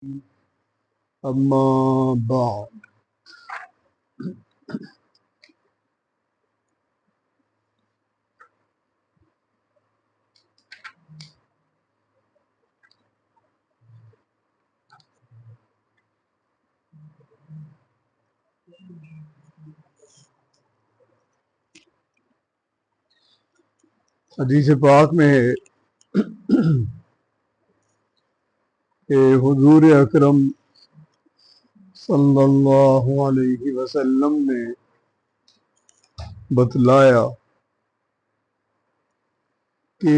اما بعد حدیث پاک میں ہے کہ حضور اکرم صلی اللہ علیہ وسلم نے بتلایا کہ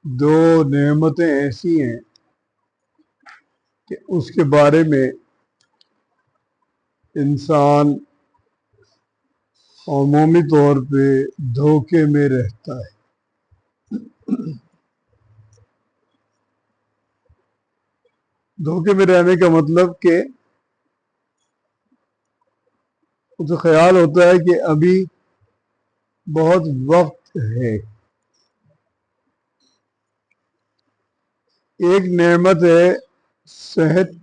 دو نعمتیں ایسی ہیں کہ اس کے بارے میں انسان عمومی طور پہ دھوکے میں رہتا ہے۔ دھوکے میں رہنے کا مطلب کہ اسے خیال ہوتا ہے کہ ابھی بہت وقت ہے۔ ایک نعمت ہے صحت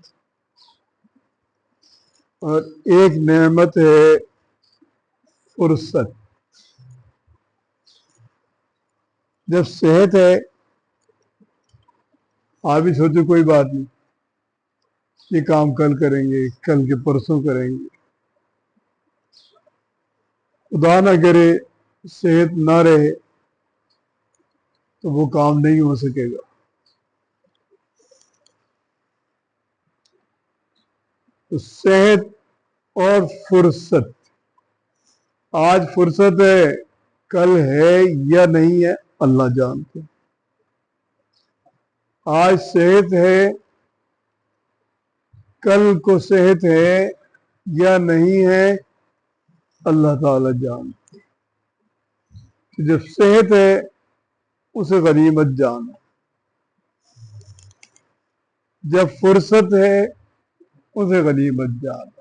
اور ایک نعمت ہے فرصت۔ جب صحت ہے آپ بھی سوچو کوئی بات نہیں، یہ کام کل کریں گے، کل کے پرسوں کریں گے، خدا نہ کرے صحت نہ رہے تو وہ کام نہیں ہو سکے گا۔ تو صحت اور فرصت، آج فرصت ہے کل ہے یا نہیں ہے اللہ جانتے۔ آج صحت ہے کل کو صحت ہے یا نہیں ہے اللہ تعالی جانتے۔ جب صحت ہے اسے غنیمت جانو، جب فرصت ہے اسے غنیمت جانو،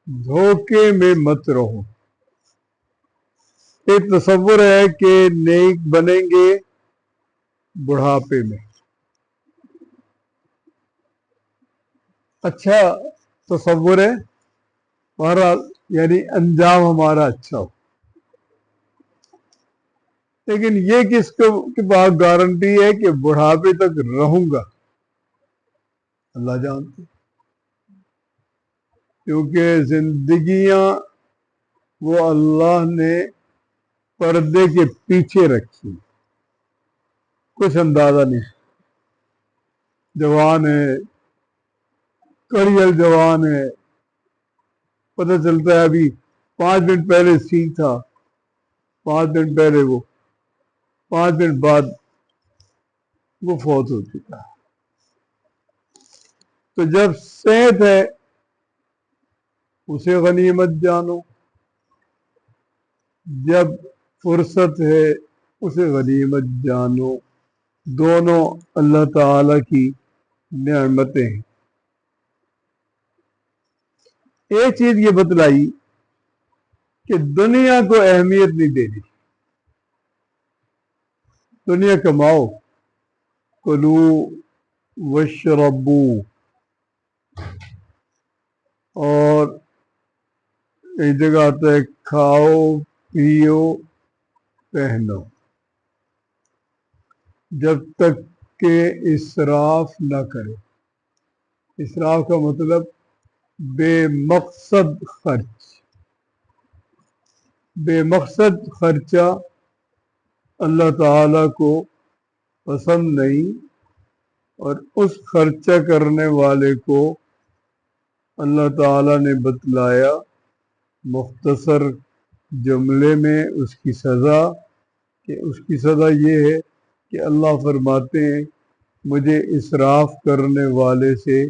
دھوکے میں مت رہو۔ ایک تصور ہے کہ نیک بنیں گے بڑھاپے میں، اچھا تصور ہے ہمارا، یعنی انجام ہمارا اچھا ہو، لیکن یہ کس کے بعد گارنٹی ہے کہ بڑھاپے تک رہوں گا؟ اللہ جانتے، کیونکہ زندگیاں وہ اللہ نے پردے کے پیچھے رکھی، کچھ اندازہ نہیں۔ جوان ہے، کڑیل جوان ہے، پتہ چلتا ہے ابھی 5 منٹ پہلے ٹھیک تھا، 5 منٹ پہلے وہ، 5 منٹ بعد وہ فوت ہو چکا ہے۔ تو جب صحت ہے اسے غنیمت جانو، جب فرصت ہے اسے غنیمت جانو، دونوں اللہ تعالی کی نعمتیں ہیں۔ ایک چیز یہ بتلائی کہ دنیا کو اہمیت نہیں دینی، دنیا کماؤ، کلو واشربو، اور ایک جگہ آتا ہے کھاؤ پیو پہنو، جب تک کہ اسراف نہ کرے۔ اسراف کا مطلب بے مقصد خرچ، بے مقصد خرچہ اللہ تعالی کو پسند نہیں، اور اس خرچہ کرنے والے کو اللہ تعالی نے بتلایا مختصر جملے میں اس کی سزا، کہ اس کی سزا یہ ہے کہ اللہ فرماتے ہیں مجھے اسراف کرنے والے سے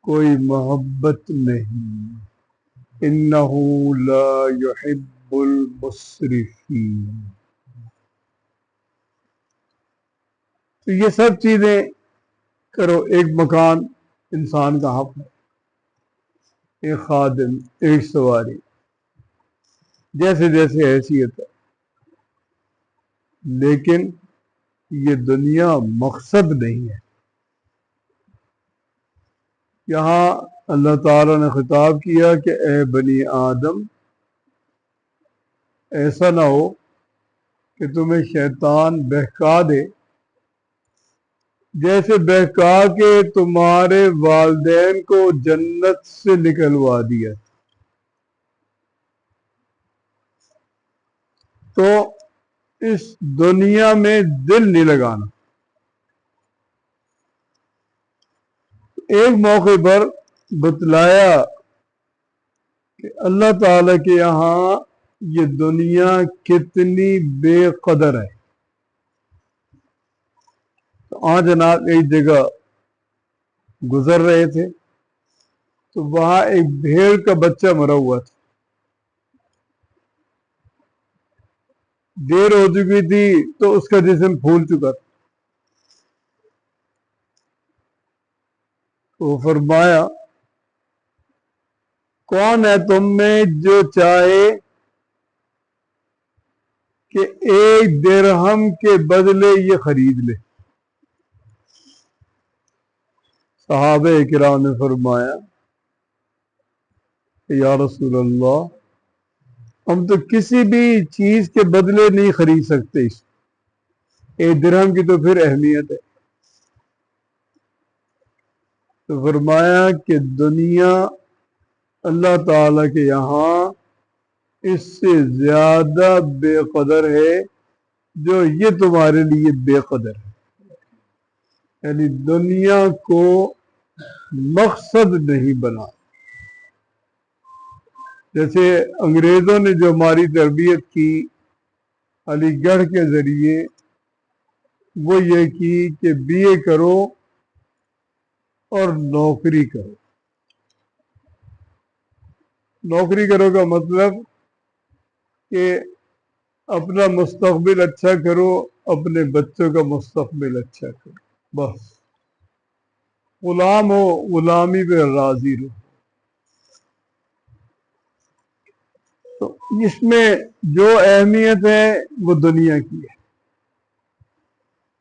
کوئی محبت نہیں، انہ لا یحب المسرفین۔ تو یہ سب چیزیں کرو، ایک مکان انسان کا حق ہے، ایک خادم، ایک سواری، جیسے جیسے حیثیت ہے، لیکن یہ دنیا مقصد نہیں ہے۔ یہاں اللہ تعالیٰ نے خطاب کیا کہ اے بنی آدم، ایسا نہ ہو کہ تمہیں شیطان بہکا دے، جیسے بہکا کے تمہارے والدین کو جنت سے نکلوا دیا۔ تو اس دنیا میں دل نہیں لگانا۔ ایک موقع پر بتلایا کہ اللہ تعالی کے یہاں یہ دنیا کتنی بے قدر ہے۔ تو جناب ایک جگہ گزر رہے تھے تو وہاں ایک بھیڑ کا بچہ مرا ہوا تھا۔ دیر ہو چکی تھی تو اس کا جسم پھول چکا تھا۔ تو فرمایا، کون ہے تم میں جو چاہے کہ ایک درہم کے بدلے یہ خرید لے؟ صحابہ کرام نے فرمایا کہ یا رسول اللہ، ہم تو کسی بھی چیز کے بدلے نہیں خرید سکتے، ایک درہم کی تو پھر اہمیت ہے۔ تو فرمایا کہ دنیا اللہ تعالی کے یہاں اس سے زیادہ بے قدر ہے جو یہ تمہارے لیے بے قدر ہے، یعنی دنیا کو مقصد نہیں بنا۔ جیسے انگریزوں نے جو ہماری تربیت کی علی گڑھ کے ذریعے، وہ یہ کی کہ بی اے کرو اور نوکری کرو۔ نوکری کرو کا مطلب کہ اپنا مستقبل اچھا کرو، اپنے بچوں کا مستقبل اچھا کرو، بس غلام ہو، غلامی پہ راضی رہو۔ تو اس میں جو اہمیت ہے وہ دنیا کی ہے،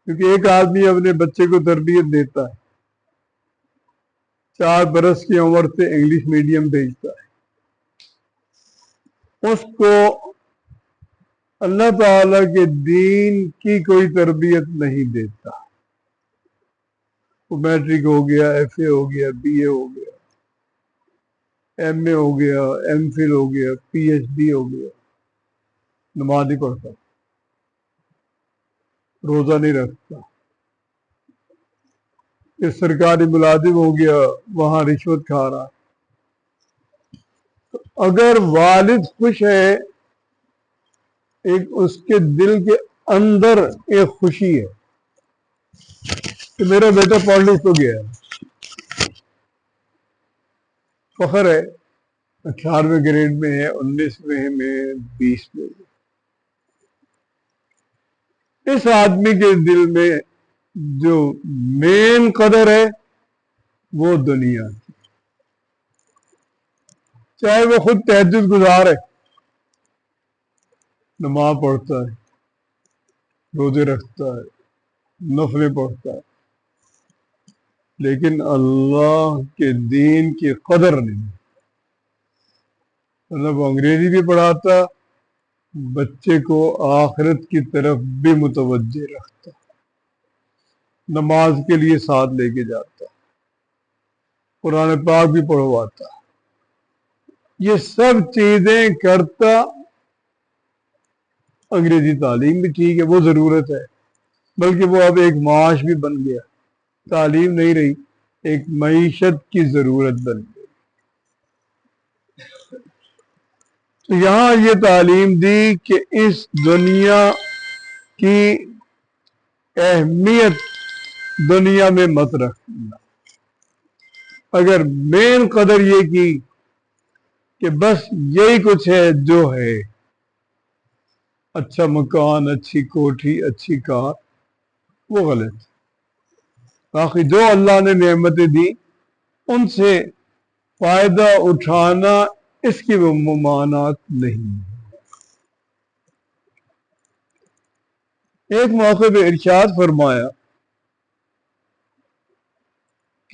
کیونکہ ایک آدمی اپنے بچے کو تربیت دیتا ہے، 4 برس کی عمر سے انگلش میڈیم بھیجتا ہے، اس کو اللہ تعالی کے دین کی کوئی تربیت نہیں دیتا۔ وہ میٹرک ہو گیا، ایف اے ہو گیا، بی اے ہو گیا، ایم اے ہو گیا، ایم فل ہو گیا، پی ایچ ڈی ہو گیا، نماز نہیں پڑھتا، روزہ نہیں رکھتا، پھر سرکاری ملازم ہو گیا، وہاں رشوت کھا رہا۔ اگر والد خوش ہے، ایک اس کے دل کے اندر ایک خوشی ہے کہ میرا بیٹا پڑھ لکھ تو گیا ہے، فخر ہے، 18ویں گریڈ میں ہے، 19ویں میں، 20 میں۔ اس آدمی کے دل میں جو مین قدر ہے وہ دنیا کی، چاہے وہ خود تہجد گزار ہے، نماز پڑھتا ہے، روزے رکھتا ہے، نفلیں پڑھتا ہے، لیکن اللہ کے دین کی قدر نہیں، مطلب انگریزی بھی پڑھاتا، بچے کو آخرت کی طرف بھی متوجہ رکھتا، نماز کے لیے ساتھ لے کے جاتا، قرآن پاک بھی پڑھواتا، یہ سب چیزیں کرتا۔ انگریزی تعلیم بھی ٹھیک ہے، وہ ضرورت ہے، بلکہ وہ اب ایک معاش بھی بن گیا، تعلیم نہیں رہی، ایک معیشت کی ضرورت بن گئی۔ تو یہاں یہ تعلیم دی کہ اس دنیا کی اہمیت دنیا میں مت رکھنا۔ اگر مین قدر یہ کی کہ بس یہی کچھ ہے جو ہے، اچھا مکان، اچھی کوٹھی، اچھی کار، وہ غلط۔ باقی جو اللہ نے نعمتیں دی ان سے فائدہ اٹھانا، اس کی وہ ممانعت نہیں۔ ایک موقع پہ ارشاد فرمایا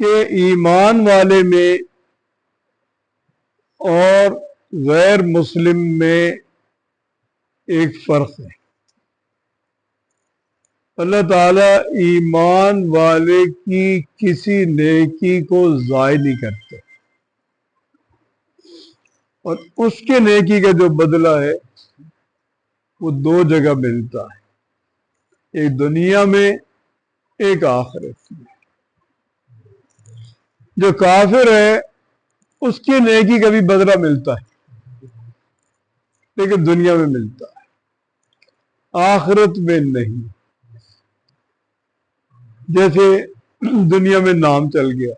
کہ ایمان والے میں اور غیر مسلم میں ایک فرق ہے. اللہ تعالیٰ ایمان والے کی کسی نیکی کو ضائع نہیں کرتے، اور اس کے نیکی کا جو بدلہ ہے وہ دو جگہ ملتا ہے، ایک دنیا میں ایک آخرت میں. جو کافر ہے اس کی نیکی کا بھی بدلہ ملتا ہے لیکن دنیا میں ملتا ہے، آخرت میں نہیں. جیسے دنیا میں نام چل گیا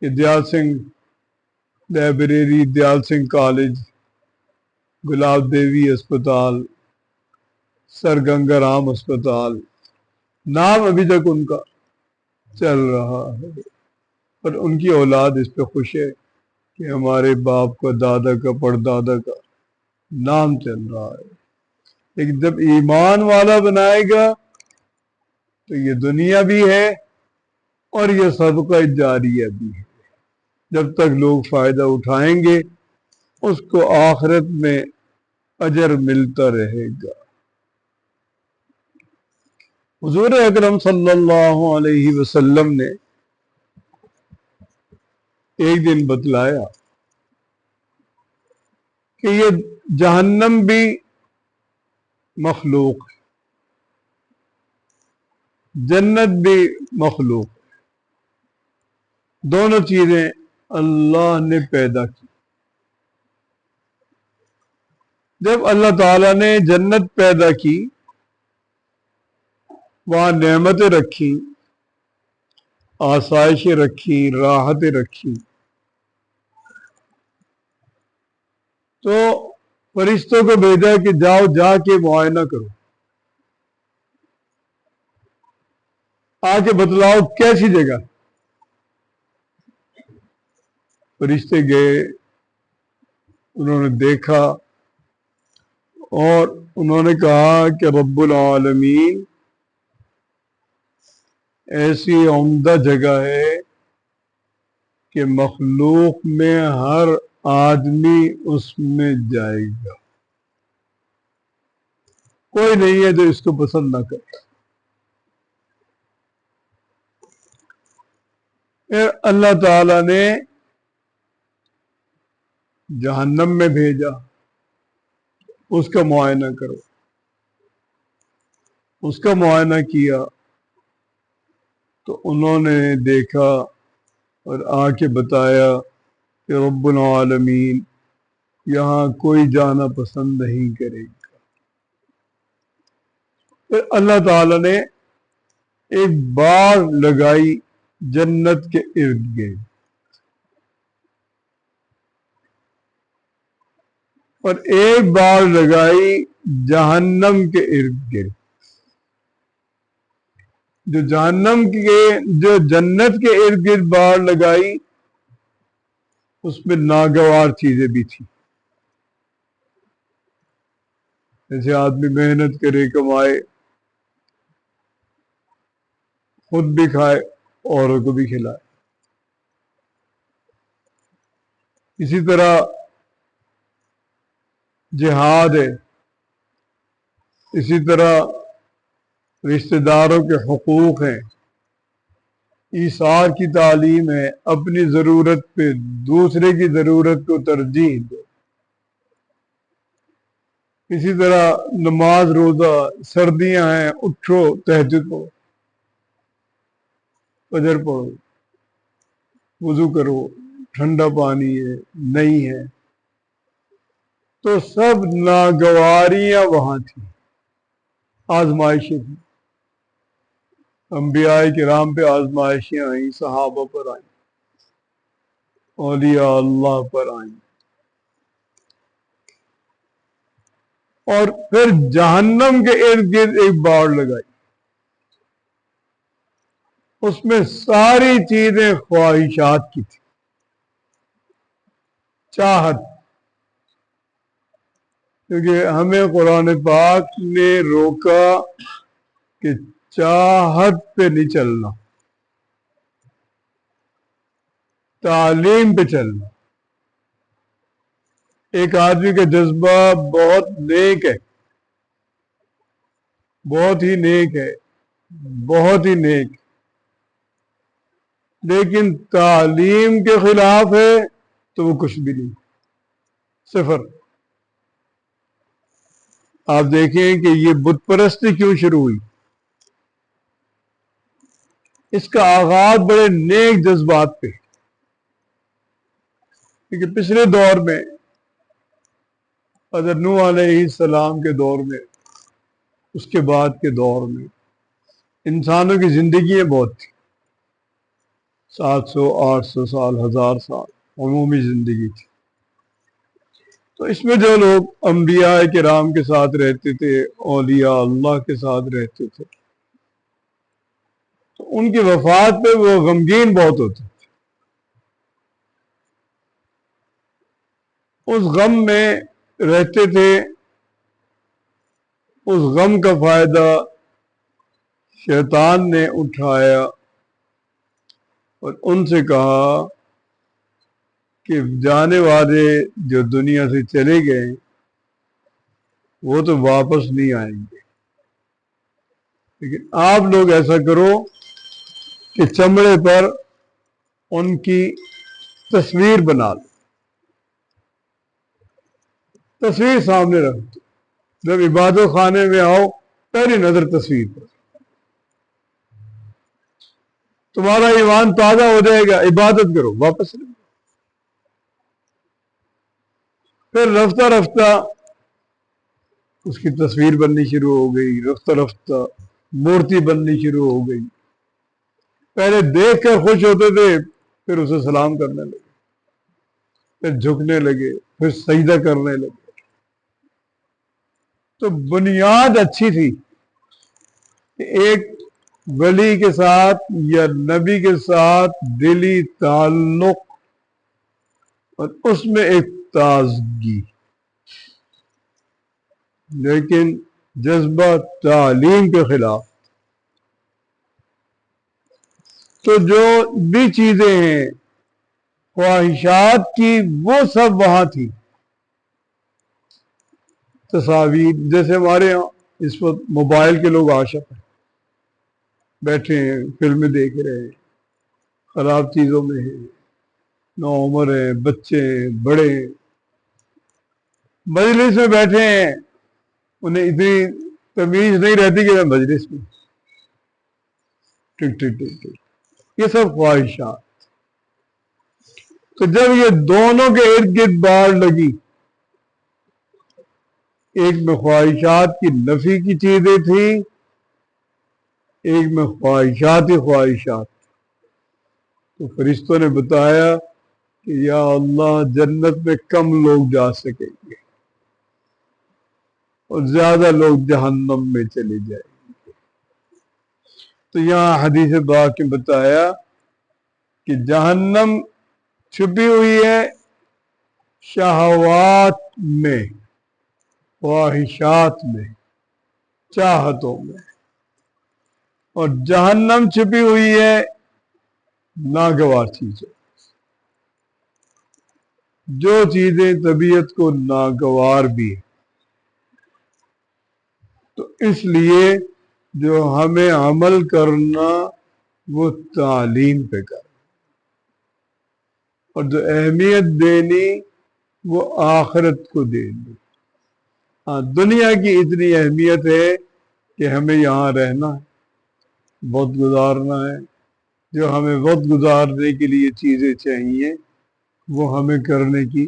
کہ دیال سنگھ لائبریری، دیال سنگھ کالج، گلاب دیوی اسپتال، سر گنگا رام اسپتال، نام ابھی تک ان کا چل رہا ہے، اور ان کی اولاد اس پہ خوش ہے کہ ہمارے باپ کا، دادا کا، پردادا کا نام چل رہا ہے. لیکن جب ایمان والا بنائے گا تو یہ دنیا بھی ہے اور یہ صدقہ جاریہ بھی ہے. جب تک لوگ فائدہ اٹھائیں گے اس کو آخرت میں اجر ملتا رہے گا. حضور اکرم صلی اللہ علیہ وسلم نے ایک دن بتلایا کہ یہ جہنم بھی مخلوق ہے، جنت بھی مخلوق ہے، دونوں چیزیں اللہ نے پیدا کی. جب اللہ تعالیٰ نے جنت پیدا کی، وہاں نعمتیں رکھی، آسائشیں رکھی، راحتیں رکھی، تو فرشتوں کو بھیجا کہ جاؤ جا کے معائنہ کرو، آ کے بتلاؤ کیسی جگہ. فرشتے گئے، انہوں نے دیکھا اور انہوں نے کہا کہ رب العالمین ایسی عمدہ جگہ ہے کہ مخلوق میں ہر آدمی اس میں جائے گا، کوئی نہیں ہے جو اس کو پسند نہ کرے. پھر اللہ تعالی نے جہنم میں بھیجا، اس کا معائنہ کرو. اس کا معائنہ کیا تو انہوں نے دیکھا اور آ کے بتایا کہ رب العالمین یہاں کوئی جانا پسند نہیں کرے گا. پھر اللہ تعالی نے ایک باڑ لگائی جنت کے ارد گرد، اور ایک باڑ لگائی جہنم کے ارد گرد. جو جنت کے ارد گرد باڑ لگائی اس میں ناگوار چیزیں بھی تھیں. جیسے آدمی محنت کرے، کمائے، خود بھی کھائے، اوروں کو بھی کھلائے. اسی طرح جہاد ہے، اسی طرح رشتہ داروں کے حقوق ہیں، ایثار کی تعلیم ہے، اپنی ضرورت پہ دوسرے کی ضرورت کو ترجیح دو. اسی طرح نماز، روزہ، سردیاں ہیں، اٹھو تہجد پڑھو، فجر پڑھو، وضو کرو، ٹھنڈا پانی ہے نہیں ہے. تو سب ناگواریاں وہاں تھیں، آزمائشیں تھیں. انبیاء کرام پہ آزمائشیں آئیں، صحابہ پر آئیں، اولیاء اللہ پر آئیں. اور پھر جہنم کے ارد گرد ایک باڑ لگائی، اس میں ساری چیزیں خواہشات کی تھی، چاہت. کیونکہ ہمیں قرآن پاک نے روکا کہ چاہت پہ نہیں چلنا. تعلیم پہ چلنا. ایک آدمی کا جذبہ بہت نیک ہے، بہت ہی نیک ہے، بہت ہی نیک، لیکن تعلیم کے خلاف ہے تو وہ کچھ بھی نہیں، صفر. آپ دیکھیں کہ یہ بت پرستی کیوں شروع ہوئی. اس کا آغاز بڑے نیک جذبات پہ، کیونکہ پچھلے دور میں حضرت نوح علیہ السلام کے دور میں، اس کے بعد کے دور میں انسانوں کی زندگیاں بہت تھی، 700 800 سال، 1000 سال عمومی زندگی تھی. تو اس میں جو لوگ انبیاء کرام کے ساتھ رہتے تھے، اولیاء اللہ کے ساتھ رہتے تھے، تو ان کی وفات پہ وہ غمگین بہت ہوتے تھے. اس غم میں رہتے تھے. اس غم کا فائدہ شیطان نے اٹھایا اور ان سے کہا کہ جانے والے جو دنیا سے چلے گئے وہ تو واپس نہیں آئیں گے، لیکن آپ لوگ ایسا کرو کہ چمڑے پر ان کی تصویر بنا لو، تصویر سامنے رکھ دو. جب عبادت خانے میں آؤ پہلی نظر تصویر پر، تمہارا ایمان تازہ ہو جائے گا، عبادت کرو، واپس نہیں. پھر رفتہ رفتہ اس کی تصویر بننی شروع ہو گئی، رفتہ رفتہ مورتی بننی شروع ہو گئی. پہلے دیکھ کر خوش ہوتے تھے، پھر اسے سلام کرنے لگے، پھر جھکنے لگے، پھر سجدہ کرنے لگے. تو بنیاد اچھی تھی کہ ایک ولی کے ساتھ یا نبی کے ساتھ دلی تعلق اور اس میں ایک تازگی، لیکن جذبہ تعلیم کے خلاف. تو جو بھی چیزیں ہیں خواہشات کی وہ سب وہاں تھی. تصاویر، جیسے ہمارے یہاں اس وقت موبائل کے لوگ عاشق ہیں، بیٹھے ہیں فلمیں دیکھ رہے ہیں، خراب چیزوں میں ہیں، نوعمر ہیں، بچے ہیں، بڑے ہیں، مجلس میں بیٹھے ہیں، انہیں اتنی تمیز نہیں رہتی کہ میں مجلس میں ٹک ٹک ٹک ٹک. یہ سب خواہشات. تو جب یہ دونوں کے ارد گرد باڑ لگی، ایک میں خواہشات کی نفی کی چیزیں تھیں، ایک میں خواہشات ہی خواہشات. تو فرشتوں نے بتایا کہ یا اللہ جنت میں کم لوگ جا سکیں گے اور زیادہ لوگ جہنم میں چلے جائیں گے. تو یہاں حدیث پاک میں بتایا کہ جہنم چھپی ہوئی ہے شہوات میں، خواہشات میں، چاہتوں میں، اور جہنم چھپی ہوئی ہے ناگوار چیزیں، جو چیزیں طبیعت کو ناگوار بھی ہیں. تو اس لیے جو ہمیں عمل کرنا وہ تعلیم پہ کرنا، اور جو اہمیت دینی وہ آخرت کو دینی. ہاں دنیا کی اتنی اہمیت ہے کہ ہمیں یہاں رہنا ہے، وقت گزارنا ہے. جو ہمیں وقت گزارنے کے لیے چیزیں چاہیے وہ ہمیں کرنے کی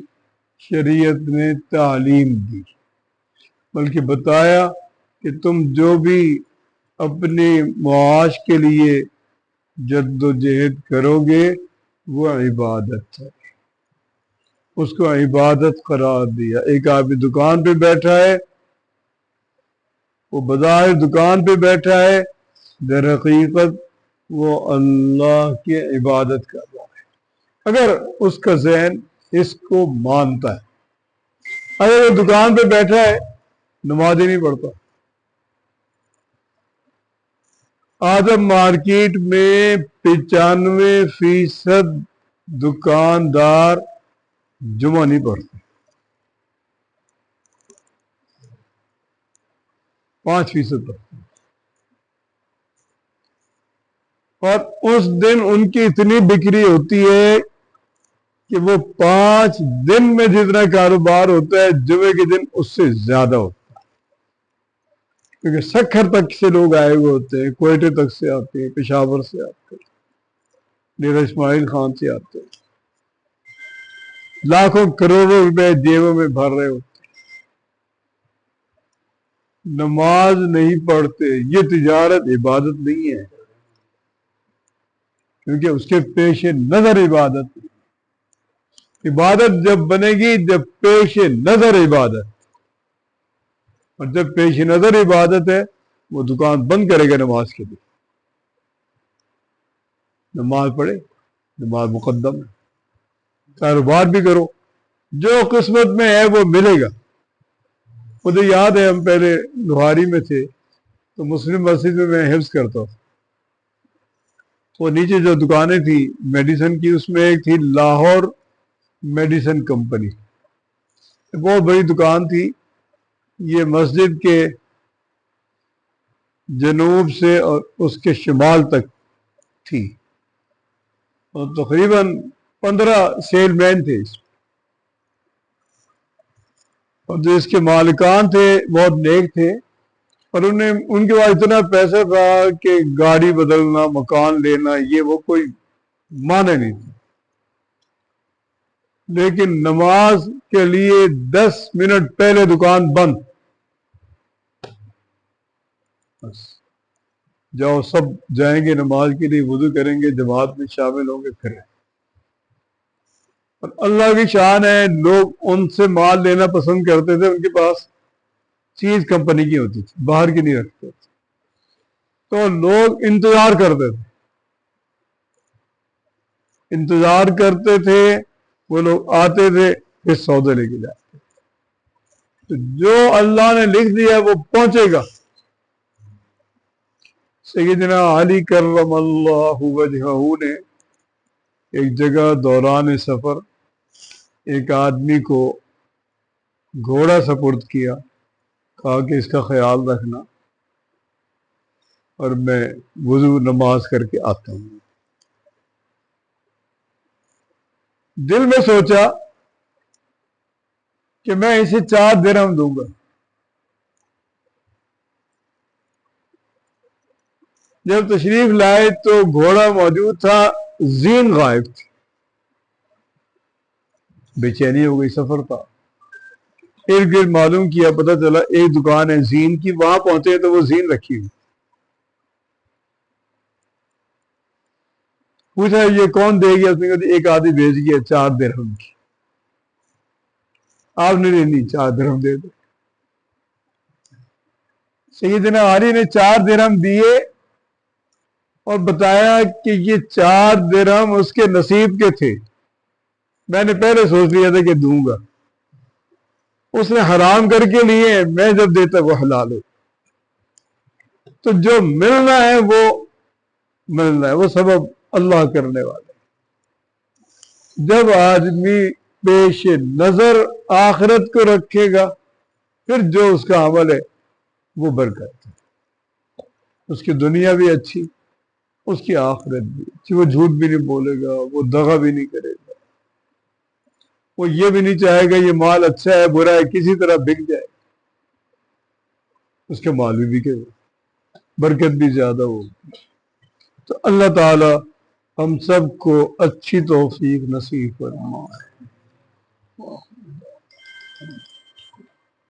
شریعت نے تعلیم دی، بلکہ بتایا کہ تم جو بھی اپنے معاش کے لیے جد و جہد کرو گے وہ عبادت ہے، اس کو عبادت قرار دیا. ایک آدمی دکان پہ بیٹھا ہے، وہ بظاہر دکان پہ بیٹھا ہے، در حقیقت وہ اللہ کی عبادت کر رہا ہے، اگر اس کا ذہن اس کو مانتا ہے. اگر وہ دکان پہ بیٹھا ہے نماز ہی نہیں پڑھتا. آج اب مارکیٹ میں 95% دکاندار جمعہ نہیں پڑھتے، 5% پڑھتے، اور اس دن ان کی اتنی بکری ہوتی ہے کہ وہ 5 دن میں جتنا کاروبار ہوتا ہے جمعے کے دن اس سے زیادہ ہوتا ہے، کیونکہ سکھر تک سے لوگ آئے ہوئے ہوتے ہیں، کوئٹے تک سے آتے ہیں، پشاور سے آتے ہیں، ڈیرہ اسماعیل خان سے آتے ہیں، لاکھوں کروڑوں روپے جیبوں میں بھر رہے ہوتے ہیں، نماز نہیں پڑھتے۔ یہ تجارت عبادت نہیں ہے، کیونکہ اس کے پیش نظر عبادت، عبادت جب بنے گی جب پیش نظر عبادت، اور جب پیش نظر عبادت ہے وہ دکان بند کرے گا نماز کے لیے، نماز پڑھے، نماز مقدم ہے، کاروبار بھی کرو، جو قسمت میں ہے وہ ملے گا۔ مجھے یاد ہے ہم پہلے لوہاری میں تھے تو مسلم مسجد میں میں حفظ کرتا ہوں، وہ نیچے جو دکانیں تھی میڈیسن کی، اس میں ایک تھی لاہور میڈیسن کمپنی، بہت بڑی دکان تھی، یہ مسجد کے جنوب سے اور اس کے شمال تک تھی، اور تقریباً 15 سیل مین تھے اس، اور جو اس کے مالکان تھے بہت نیک تھے، اور ان کے پاس اتنا پیسہ تھا کہ گاڑی بدلنا، مکان لینا، یہ وہ کوئی معنی نہیں تھا، لیکن نماز کے لیے 10 منٹ پہلے دکان بند، بس جاؤ سب جائیں گے نماز کے لیے، وضو کریں گے، جماعت میں شامل ہوں گے، پھر اور اللہ کی شان ہے، لوگ ان سے مال لینا پسند کرتے تھے، ان کے پاس چیز کمپنی کی ہوتی تھی، باہر کی نہیں رکھتے تھے، تو لوگ انتظار کرتے تھے، انتظار کرتے تھے، وہ لوگ آتے تھے، پھر سودے لے کے جاتے، تو جو اللہ نے لکھ دیا وہ پہنچے گا۔ سیدنا علی کرم اللہ وجہہ نے ایک جگہ دوران سفر ایک آدمی کو گھوڑا سپرد کیا، کہا کہ اس کا خیال رکھنا، اور میں وضو نماز کر کے آتا ہوں۔ دل میں سوچا کہ میں اسے 4 درہم دوں گا، جب تشریف لائے تو گھوڑا موجود تھا، زین غائب تھی، بے چینی ہو گئی، سفر تھا، ارد گرد معلوم کیا، پتہ چلا ایک دکان ہے زین کی، وہاں پہنچے تو وہ زین رکھی ہوئی، پوچھا یہ کون دے گیا، اس نے کہا ایک آدمی بھیج گیا 4 درہم کی، آپ نے نہیں 4 درہم دے دو۔ سیدنا علی نے 4 درہم دیے اور بتایا کہ یہ 4 درہم اس کے نصیب کے تھے، میں نے پہلے سوچ لیا تھا کہ دوں گا، اس نے حرام کر کے لیے، میں جب دیتا وہ حلال ہو، تو جو ملنا ہے وہ ملنا ہے، وہ سبب اللہ کرنے والا ہے۔ جب آدمی پیش نظر آخرت کو رکھے گا، پھر جو اس کا عمل ہے وہ برکت ہے، اس کی دنیا بھی اچھی، اس کی آخرت بھی اچھی، وہ جھوٹ بھی نہیں بولے گا، وہ دغا بھی نہیں کرے گا، وہ یہ بھی نہیں چاہے گا یہ مال اچھا ہے برا ہے، کسی طرح بک جائے، اس کے مال بھی بکے گا، برکت بھی زیادہ ہوگی۔ تو اللہ تعالی ہم سب کو اچھی توفیق نصیب فرمائے۔